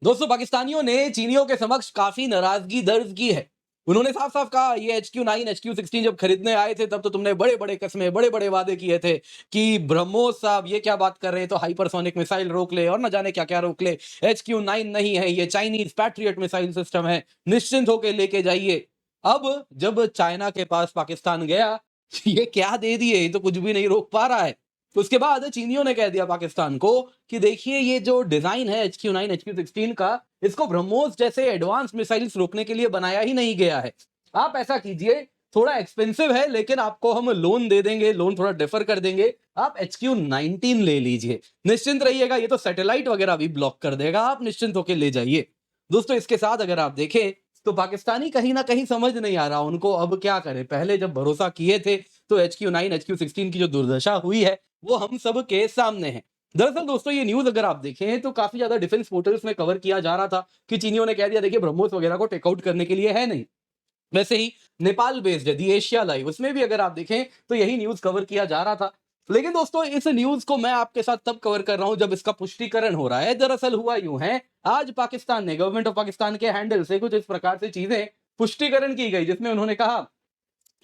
दोस्तों, पाकिस्तानियों ने चीनियों के समक्ष काफी नाराजगी दर्ज की है। उन्होंने साफ साफ कहा, ये HQ9 HQ16 जब खरीदने आए थे तब तो तुमने बड़े बड़े कस्में बड़े बड़े वादे किए थे कि ब्रह्मोस साहब ये क्या बात कर रहे हैं, तो हाइपरसोनिक मिसाइल रोक ले और न जाने क्या क्या रोक ले। HQ9 नहीं है, ये चाइनीज पैट्रियट मिसाइल सिस्टम है, निश्चिंत होकर लेके जाइए। अब जब चाइना के पास पाकिस्तान गया, ये क्या दे दिए, ये तो कुछ भी नहीं रोक पा रहा है। तो उसके बाद चीनियों ने कह दिया पाकिस्तान को कि देखिए, ये जो डिजाइन है HQ9 HQ16 का, इसको ब्रह्मोस जैसे एडवांस मिसाइल्स रोकने के लिए बनाया ही नहीं गया है। आप ऐसा कीजिए, थोड़ा एक्सपेंसिव है लेकिन आपको हम लोन दे देंगे, लोन थोड़ा डिफर कर देंगे, आप HQ19 ले लीजिए, निश्चिंत रहिएगा, ये तो सैटेलाइट वगैरह भी ब्लॉक कर देगा, आप निश्चिंत होकर ले जाइए। दोस्तों, इसके साथ अगर आप देखें तो पाकिस्तानी कहीं ना कहीं समझ नहीं आ रहा उनको अब क्या करें। पहले जब भरोसा किए थे तो HQ9 HQ16 की जो दुर्दशा हुई है वो हम सब के सामने है। दरअसल दोस्तों, ये न्यूज अगर आप देखें तो काफी ज्यादा डिफेंस पोर्टल्स में कवर किया जा रहा था कि चीनियों ने कह दिया देखिए ब्रह्मोस वगैरह को टेकआउट करने के लिए है नहीं। वैसे ही नेपाल बेस्ड दी एशिया लाइव, उसमें भी अगर आप देखें तो यही न्यूज कवर किया जा रहा था। लेकिन दोस्तों, इस न्यूज को मैं आपके साथ तब कवर कर रहा हूं जब इसका पुष्टिकरण हो रहा है। दरअसल हुआ यूं है, आज पाकिस्तान ने, गवर्नमेंट ऑफ पाकिस्तान के हैंडल से कुछ इस प्रकार से चीजें पुष्टिकरण की गई जिसमें उन्होंने कहा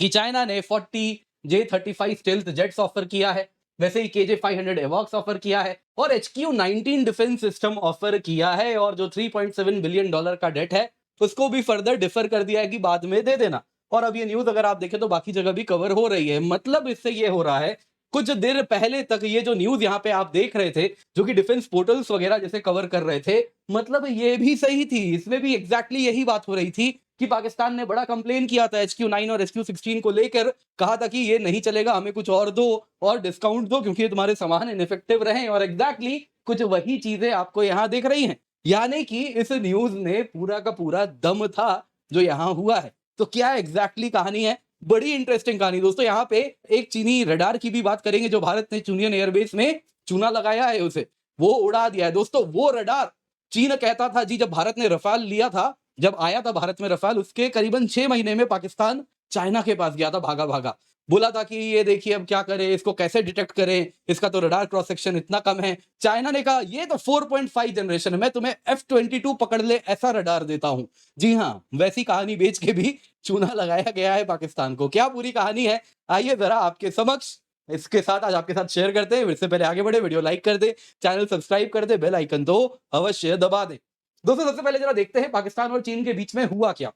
कि चाइना ने 40 J-35 स्टेल्थ जेट्स ऑफर किया है, वैसे ही KJ-500 एवॉक्स ऑफर किया है और HQ19 डिफेंस सिस्टम ऑफर किया है, और जो $3.7 बिलियन का डेट है उसको भी फर्दर डिफर कर दिया है कि बाद में दे देना। और अब ये न्यूज अगर आप देखें तो बाकी जगह भी कवर हो रही है। मतलब इससे ये हो रहा है, कुछ देर पहले तक ये जो न्यूज यहाँ पे आप देख रहे थे, जो कि डिफेंस पोर्टल्स वगैरह जैसे कवर कर रहे थे, मतलब ये भी सही थी, इसमें भी एग्जैक्टली यही बात हो रही थी कि पाकिस्तान ने बड़ा कंप्लेन किया था HQ9 और HQ16 को लेकर, कहा था कि ये नहीं चलेगा, हमें कुछ और दो और डिस्काउंट दो क्योंकि ये तुम्हारे सामान इनइफेक्टिव रहे, और एग्जैक्टली कुछ वही चीजें आपको यहाँ दिख रही हैं। यानी कि इस न्यूज ने पूरा का पूरा दम था जो यहाँ हुआ है। तो क्या एग्जैक्टली कहानी है? बड़ी इंटरेस्टिंग कहानी दोस्तों। यहाँ पे एक चीनी रडार की भी बात करेंगे जो भारत ने चुनियन एयरबेस में चूना लगाया है, उसे वो उड़ा दिया है। दोस्तों, वो रडार चीन कहता था जी, जब भारत ने रफाल लिया था, जब आया था भारत में रफाल, उसके करीबन 6 महीने में पाकिस्तान चाइना के पास गया था भागा भागा, बोला था कि ये देखिए अब क्या करें, इसको कैसे डिटेक्ट करें, इसका तो रडार क्रॉस सेक्शन इतना कम है। चाइना ने कहा ये तो 4.5 जनरेशन है, मैं तुम्हें F-22 पकड़ ले ऐसा रडार देता हूं। जी हाँ, वैसी कहानी बेच के भी चूना लगाया गया है पाकिस्तान को। क्या पूरी कहानी है, आइए जरा आपके समक्ष इसके साथ आज आपके साथ शेयर करते हैं। इससे पहले आगे बढ़े, वीडियो लाइक कर दे, चैनल सब्सक्राइब कर दे, बेल आइकन तो अवश्य दबा दे। दोस्तों, सबसे पहले जरा देखते हैं पाकिस्तान और चीन के बीच में हुआ क्या।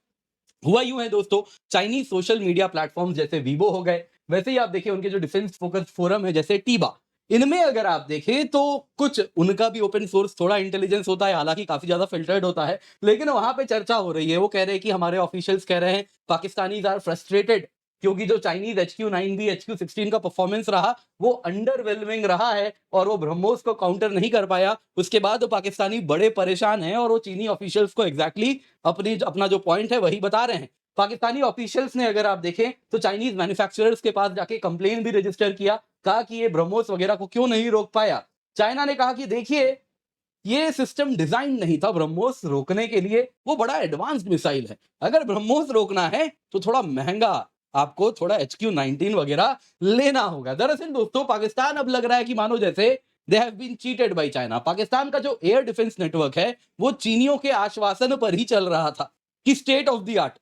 हुआ यूं है दोस्तों, चाइनीज सोशल मीडिया प्लेटफॉर्म्स जैसे वीवो हो गए, वैसे ही आप देखिए उनके जो डिफेंस फोकस फोरम है जैसे टीबा, इनमें अगर आप देखें तो कुछ उनका भी ओपन सोर्स थोड़ा इंटेलिजेंस होता है, हालांकि काफी ज्यादा फिल्टर्ड होता है, लेकिन वहां पे चर्चा हो रही है। वो कह रहे हैं कि हमारे ऑफिशियल्स कह रहे हैं पाकिस्तानीज आर फ्रस्ट्रेटेड क्योंकि जो चाइनीज HQ9 भी HQ16 का परफॉर्मेंस रहा वो अंडरवेलमिंग रहा है और वो ब्रह्मोस को काउंटर नहीं कर पाया। उसके बाद पाकिस्तानी बड़े परेशान हैं और वो चीनी ऑफिशियल्स को एग्जैक्टली अपना जो पॉइंट है वही बता रहे हैं। पाकिस्तानी ऑफिशियल्स ने अगर आप देखें तो चाइनीज मैन्युफैक्चरर्स के पास जाके कंप्लेन भी रजिस्टर किया, कहा कि ये ब्रह्मोस वगैरह को क्यों नहीं रोक पाया। चाइना ने कहा कि देखिए, ये सिस्टम डिजाइन नहीं था ब्रह्मोस रोकने के लिए, वो बड़ा एडवांस्ड मिसाइल है, अगर ब्रह्मोस रोकना है तो थोड़ा महंगा, आपको थोड़ा HQ19 वगैरह लेना होगा। दरअसल दोस्तों, पाकिस्तान अब लग रहा है कि मानो जैसे they have been cheated by China. Pakistan का जो एयर डिफेंस नेटवर्क है वो चीनियों के आश्वासन पर ही चल रहा था कि स्टेट ऑफ द आर्ट,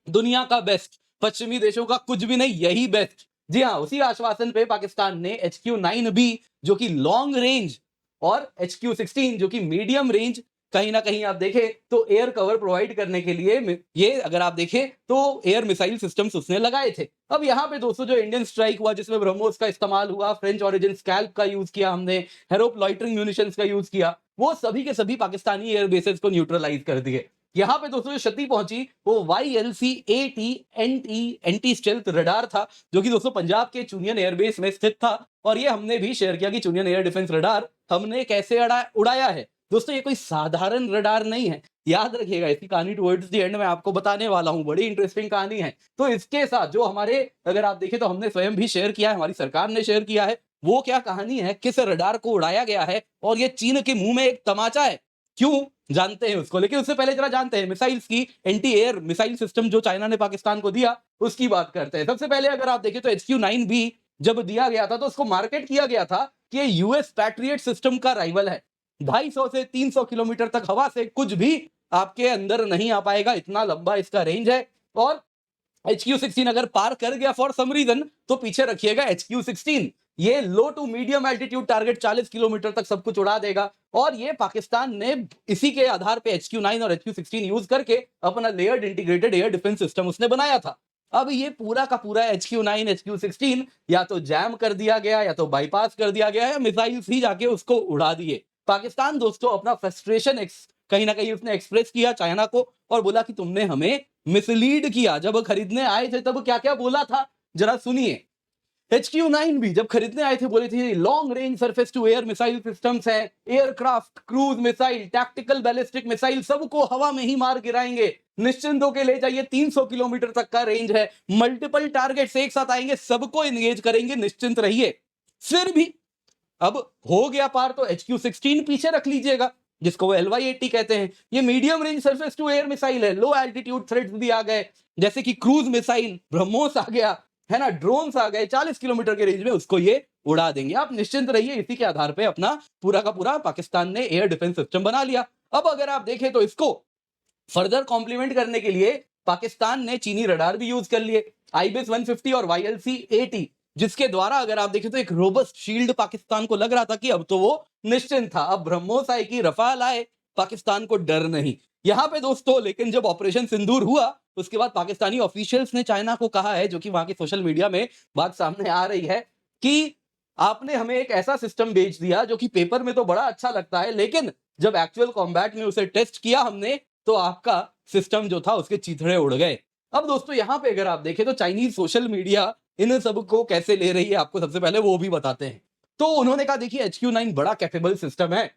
दुनिया का बेस्ट, पश्चिमी देशों का कुछ भी नहीं, यही बेस्ट। जी हाँ, उसी आश्वासन पे पाकिस्तान ने HQ9B जो कि लॉन्ग रेंज और HQ16 जो कि मीडियम रेंज, कहीं ना कहीं आप देखें तो एयर कवर प्रोवाइड करने के लिए ये अगर आप देखें तो एयर मिसाइल सिस्टम्स उसने लगाए थे। अब यहाँ पे दोस्तों जो इंडियन स्ट्राइक हुआ जिसमें ब्रह्मोस का इस्तेमाल हुआ, फ्रेंच ओरिजिन स्कैल्प का यूज किया हमने, हेरोप लॉइटरिंग म्यूनिशंस का यूज किया, वो सभी के सभी पाकिस्तानी एयर बेसेस को न्यूट्रलाइज कर दिए। यहाँ पे दोस्तों जो क्षति पहुंची वो YLC-AT एंटी स्टेल्थ रडार था, जो कि दोस्तों पंजाब के चुनियन एयरबेस में स्थित था। और ये हमने भी शेयर किया कि चुनियन एयर डिफेंस रडार हमने कैसे उड़ाया है। दोस्तों, ये कोई साधारण रडार नहीं है, याद रखिएगा, इसकी कहानी टुवर्ड्स द एंड में आपको बताने वाला हूं, बड़ी इंटरेस्टिंग कहानी है। तो इसके साथ जो हमारे, अगर आप देखें तो हमने स्वयं भी शेयर किया है, हमारी सरकार ने शेयर किया है, वो क्या कहानी है, किस रडार को उड़ाया गया है, और ये चीन के मुंह में एक तमाचा है, क्यों, जानते हैं उसको। लेकिन उससे पहले जरा जानते हैं मिसाइल्स की एंटी एयर मिसाइल सिस्टम जो चाइना ने पाकिस्तान को दिया उसकी बात करते हैं। सबसे पहले अगर आप देखें तो HQ9B जब दिया गया था तो उसको मार्केट किया गया था कि ये US पैट्रियट सिस्टम का राइवल है। 250 से 300 किलोमीटर तक हवा से कुछ भी आपके अंदर नहीं आ पाएगा, इतना लंबा इसका रेंज है। और HQ-16 अगर पार कर गया फॉर सम रीजन तो पीछे रखिएगा HQ-16, ये low to medium altitude target 40 kilometre तक सब कुछ उड़ा देगा। और ये पाकिस्तान ने इसी के आधार पे HQ-9 और HQ-16 यूज करके अपना layered integrated air defence system उसने बनाया था। अब ये पूरा का पूरा HQ-9 HQ-16 या तो जैम कर दिया गया या तो बाईपास कर दिया गया या मिसाइल ही जाके उसको उड़ा दिए। पाकिस्तान दोस्तों अपना फ्रस्ट्रेशन कहीं ना कहीं उसने एक्सप्रेस किया चाइना को और बोला कि तुमने हमें मिसलीड किया। जब खरीदने आए थे तब क्या क्या बोला था जरा सुनिए। HQ-9 भी जब खरीदने आए थे बोले थे long range surface to air missile systems है, aircraft, cruise missile, tactical ballistic missile, सबको हवा में ही मार गिराएंगे, निश्चिंत होकर ले जाइए, 300 किलोमीटर तक का रेंज है, मल्टीपल टारगेट्स एक साथ आएंगे, सबको एंगेज करेंगे, निश्चिंत रहिए। फिर भी अब हो गया पार तो HQ-16 पीछे रख लीजिएगा, जिसको वो LY-80 कहते हैं। ये medium range surface to air missile है, लो एल्टीट्यूड थ्रेट्स भी आ गए, जैसे कि क्रूज मिसाइल, ब्रह्मोस आ गया, है ना, ड्रोन्स आ गए, 40 किलोमीटर के रेंज में उसको ये उड़ा देंगे। आप निश्चिंत रहिए, इसी के आधार पे अपना पूरा का पूरा पाकिस्तान ने एयर डिफेंस सिस्टम बना लिया। अब अगर आप देखें तो इसको फर्दर कॉम्प्लीमेंट करने के लिए पाकिस्तान ने चीनी रडार भी यूज कर लिए, IBIS 150 और YLC-80, जिसके द्वारा अगर आप देखें तो एक रोबस्ट शील्ड पाकिस्तान को लग रहा था कि अब तो वो निश्चिंत था, अब ब्रह्मोस आए कि रफाल आए, पाकिस्तान को डर नहीं। यहां पे दोस्तों लेकिन जब ऑपरेशन सिंदूर हुआ उसके बाद पाकिस्तानी ऑफिशियल्स ने चाइना को कहा है, जो कि वहां के सोशल मीडिया में बात सामने आ रही है, कि आपने हमें एक ऐसा सिस्टम बेच दिया जो कि पेपर में तो बड़ा अच्छा लगता है, लेकिन जब एक्चुअल कॉम्बैट में उसे टेस्ट किया हमने तो आपका सिस्टम जो था उसके चीथड़े उड़ गए। अब दोस्तों यहां पे अगर आप देखें तो चाइनीज सोशल मीडिया इन सब को कैसे ले रही है आपको सबसे पहले वो भी बताते हैं। तो उन्होंने कहा देखिए HQ-9 बड़ा कैपेबल सिस्टम है,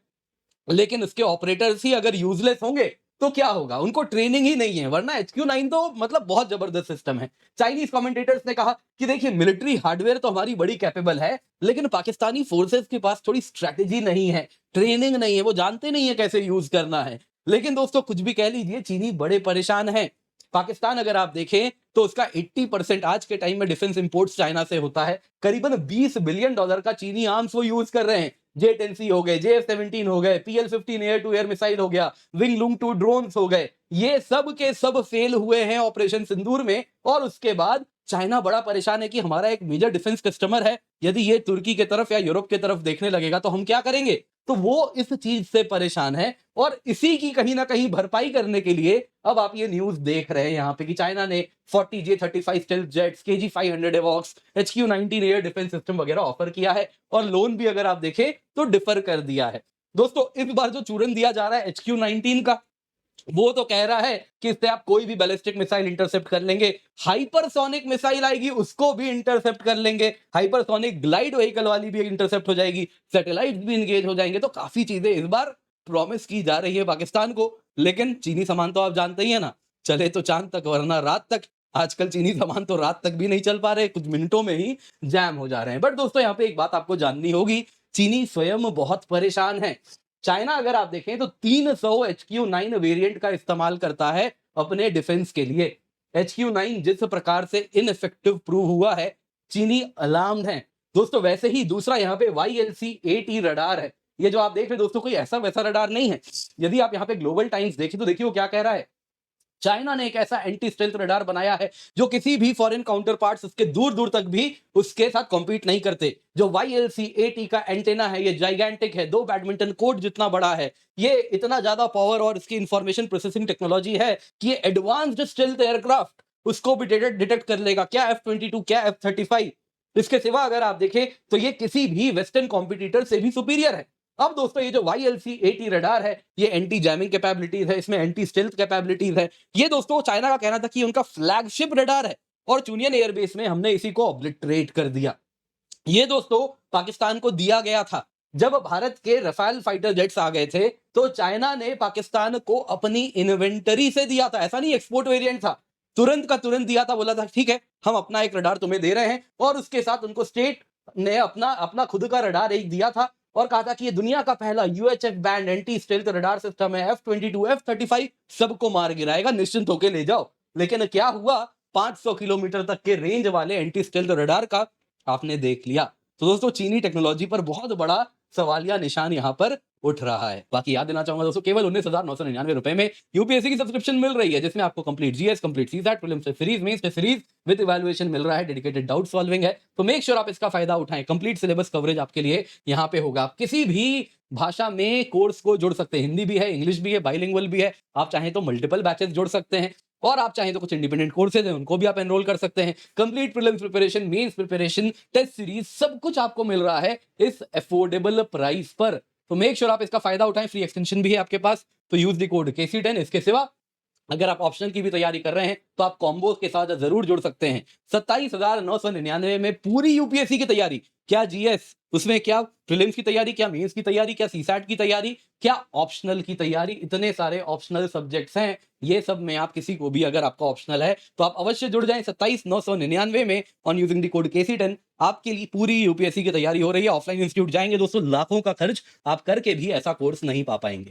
लेकिन उसके ऑपरेटर्स ही अगर यूजलेस होंगे तो क्या होगा, उनको ट्रेनिंग ही नहीं है, वरना HQ-9 तो मतलब बहुत जबरदस्त सिस्टम है। चाइनीज कमेंटेटर्स ने कहा कि देखिए मिलिट्री हार्डवेयर तो हमारी बड़ी कैपेबल है, लेकिन पाकिस्तानी फोर्सेस के पास थोड़ी स्ट्रेटेजी नहीं है, ट्रेनिंग नहीं है, वो जानते नहीं है कैसे यूज करना है। लेकिन दोस्तों कुछ भी कह लीजिए, चीनी बड़े परेशान हैं। पाकिस्तान अगर आप देखें तो उसका 80% आज के टाइम में डिफेंस इंपोर्ट्स चाइना से होता है, करीबन $20 बिलियन का चीनी आर्म्स वो यूज कर रहे हैं। J-10C हो गए, JF-17 हो गए, PL-15 air to air missile हो गया, विंग लूंग 2 ड्रोन्स हो गए, ये सब के सब फेल हुए हैं ऑपरेशन सिंदूर में। और उसके बाद चाइना बड़ा परेशान है कि हमारा एक मेजर डिफेंस कस्टमर है, यदि ये तुर्की के तरफ या यूरोप के तरफ देखने लगेगा तो हम क्या करेंगे। तो वो इस चीज से परेशान है और इसी की कहीं ना कहीं भरपाई करने के लिए अब आप ये न्यूज देख रहे हैं यहाँ पे कि चाइना ने 40 J-35 stealth jets, KG-500 एवॉक्स, HQ-19 air defence system वगैरह ऑफर किया है और लोन भी अगर आप देखें तो डिफर कर दिया है। दोस्तों इस बार जो चूरन दिया जा रहा है HQ-19 का, वो तो कह रहा है कि इससे आप कोई भी बैलिस्टिक मिसाइल इंटरसेप्ट कर लेंगे, हाइपरसोनिक मिसाइल आएगी उसको भी इंटरसेप्ट कर लेंगे, हाइपरसोनिक ग्लाइड व्हीकल वाली भी इंटरसेप्ट हो जाएगी, सैटेलाइट भी इंगेज हो जाएंगे। तो काफी चीजें इस बार प्रॉमिस की जा रही है पाकिस्तान को। लेकिन चीनी सामान तो आप जानते ही है ना, चले तो चांद तक वरना रात तक। आजकल चीनी सामान तो रात तक भी नहीं चल पा रहे, कुछ मिनटों में ही जैम हो जा रहे हैं। बट दोस्तों यहाँ पे एक बात आपको जाननी होगी, चीनी स्वयं बहुत परेशान है। चाइना अगर आप देखें तो 300 HQ-9 वेरिएंट का इस्तेमाल करता है अपने डिफेंस के लिए। HQ-9 जिस प्रकार से इनइफेक्टिव प्रूव हुआ है, चीनी अलार्म्ड है। दोस्तों वैसे ही दूसरा यहाँ पे YLC-80 रडार है, ये जो आप देख रहे हैं दोस्तों कोई ऐसा वैसा रडार नहीं है। यदि आप यहाँ पे ग्लोबल टाइम्स देखें तो देखिए वो क्या कह रहा है, चाइना ने एक ऐसा एंटी स्टेल्थ रडार बनाया है जो किसी भी फॉरेन काउंटर पार्ट्स उसके दूर दूर तक भी उसके साथ कॉम्पीट नहीं करते। जो YLC-80 का एंटेना है ये जाइगेंटिक है, 2 बैडमिंटन कोर्ट जितना बड़ा है, ये इतना ज्यादा पावर और इसकी इंफॉर्मेशन प्रोसेसिंग टेक्नोलॉजी है कि ये एडवांस्ड स्टेल्थ एयरक्राफ्ट उसको भी डिटेक्ट कर लेगा, क्या F-22 क्या F-35। इसके सिवा अगर आप देखें तो ये किसी भी वेस्टर्न कॉम्पिटिटर से भी सुपीरियर है। अब दोस्तों ये जो YLC-80 रडार है ये एंटी जैमिंग कैपेबिलिटीज है, इसमें एंटी स्टेल्थ कैपेबिलिटीज है। ये दोस्तों चाइना का कहना था कि उनका फ्लैगशिप रडार है और चुनियन एयरबेस में हमने इसी को ऑब्लिटरेट कर दिया। ये दोस्तों पाकिस्तान को दिया गया था। जब भारत के रफाल फाइटर जेट्स आ गए थे तो चाइना ने पाकिस्तान को अपनी इन्वेंटरी से दिया था, ऐसा नहीं एक्सपोर्ट वेरिएंट था, तुरंत का तुरंत दिया था, बोला था ठीक है हम अपना एक रडार तुम्हें दे रहे हैं। और उसके साथ उनको स्टेट ने अपना अपना खुद का रडार एक दिया था और कहा था कि ये दुनिया का पहला UHF band anti stealth radar system है, F-22 F-35 सबको मार गिराएगा, निश्चिंत होकर ले जाओ। लेकिन क्या हुआ, 500 किलोमीटर तक के रेंज वाले एंटी स्टेल्थ रडार का आपने देख लिया। तो दोस्तों चीनी टेक्नोलॉजी पर बहुत बड़ा सवालिया निशान यहां पर उठ रहा है। बाकी याद देना चाहूंगा दोस्तों, केवल 19,999 रुपए में यूपीएससी की सब्सक्रिप्शन मिल रही है, जिसमें आपको complete GS, complete CSAT, prelims test series, mains test series with evaluation मिल रहा है, डेडिकेटेड डाउट सॉल्विंग है। तो मेक श्योर आप इसका फायदा उठाएं। कंप्लीट सिलेबस कवरेज आपके लिए यहाँ पे होगा। आप किसी भी भाषा में कोर्स को जोड़ सकते हैं, हिंदी भी है, इंग्लिश भी है, बाइलिंगुअल भी है। आप चाहें तो मल्टीपल बैचेस जोड़ सकते हैं, और आप चाहें तो कुछ इंडिपेंडेंट कोर्सेज हैं उनको भी आप एनरोल कर सकते हैं। Complete prelims preparation, mains preparation, test series, सब कुछ आपको मिल रहा है इस अफोर्डेबल प्राइस पर। तो मेक श्योर आप इसका फायदा उठाएं। फ्री एक्सटेंशन भी है आपके पास, तो यूज द कोड KC10। इसके सिवा अगर आप ऑप्शनल की भी तैयारी कर रहे हैं तो आप कॉम्बो के साथ जरूर जुड़ सकते हैं। 27,999 में पूरी यूपीएससी की तैयारी, क्या जीएस, उसमें क्या प्रीलिम्स की तैयारी, क्या मेंस की तैयारी, क्या सीसैट की तैयारी, क्या ऑप्शनल की तैयारी, इतने सारे ऑप्शनल सब्जेक्ट्स हैं। ये सब में आप किसी को भी, अगर आपका ऑप्शनल है तो आप अवश्य जुड़ जाएं 27,999 में on using the code KC10। आपके लिए पूरी यूपीएससी की तैयारी हो रही है। ऑफलाइन इंस्टीट्यूट जाएंगे दोस्तों, लाखों का खर्च आप करके भी ऐसा कोर्स नहीं पा पाएंगे।